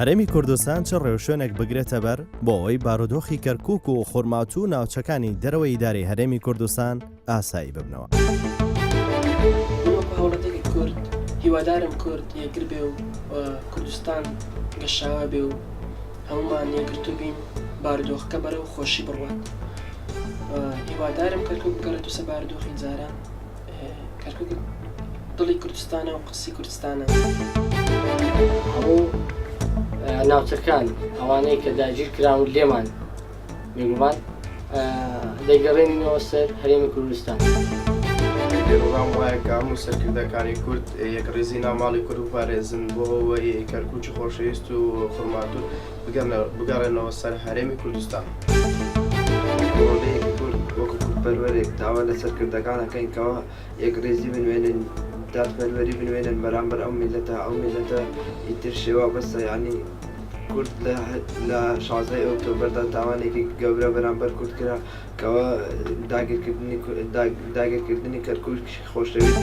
هەرێمی کوردستان چ ڕێوشوێنێک بگرێتە بەر بۆ ئەوەی بارۆدۆخی کەرکووک و خورمات و ناوچەکانی دەرەوەی ئیدارەی هەرێمی کوردستان ئاسایی ببنەوە. هەوڵەتێکی کورد هیوادارم کورد یەکگر بێ و کوردستان گەشاوە بێ و هەمومان یەکگرتو بین بارۆدۆخەکە بەرەو خۆشی بڕوات. هیوادارم کەرکووک بگەڕێتە سەر بارۆدۆخی جاران. کەرکووک دڵی کوردستانە و قسەی کوردستانە. هەموو ناوچەکان ئەوانەی کە داگیر کراون لێمان میگومان دەیگەڕێنینەوە سەر هەرێمی کوردستان. دێڕوام وایە کە هەموو سەرکردەکانی کورد یەکڕێزی ناوماڵی کورد بپارێزن بۆ ئەوەی کەرکووکی خۆشەویست و خورماتور بگەڕێنەوە سەر هەرێمی کوردستان. ڕۆڵەیەکی کورد وەکو کوردپەروەرێک داوا لە سەرکردەکانەکەین کەەوە یەکڕێزی بنوێنن دادپەروەری بنوێنن بەرامبەر ئەو میلەتە ئیتر شێوە بەسە یعنی کورد لە 16 ئۆکتۆبەردا تاوانێکی گەورە بەرامبەر کورد کرا کەەوە داگیرکردنی کەرکووک خۆشەویست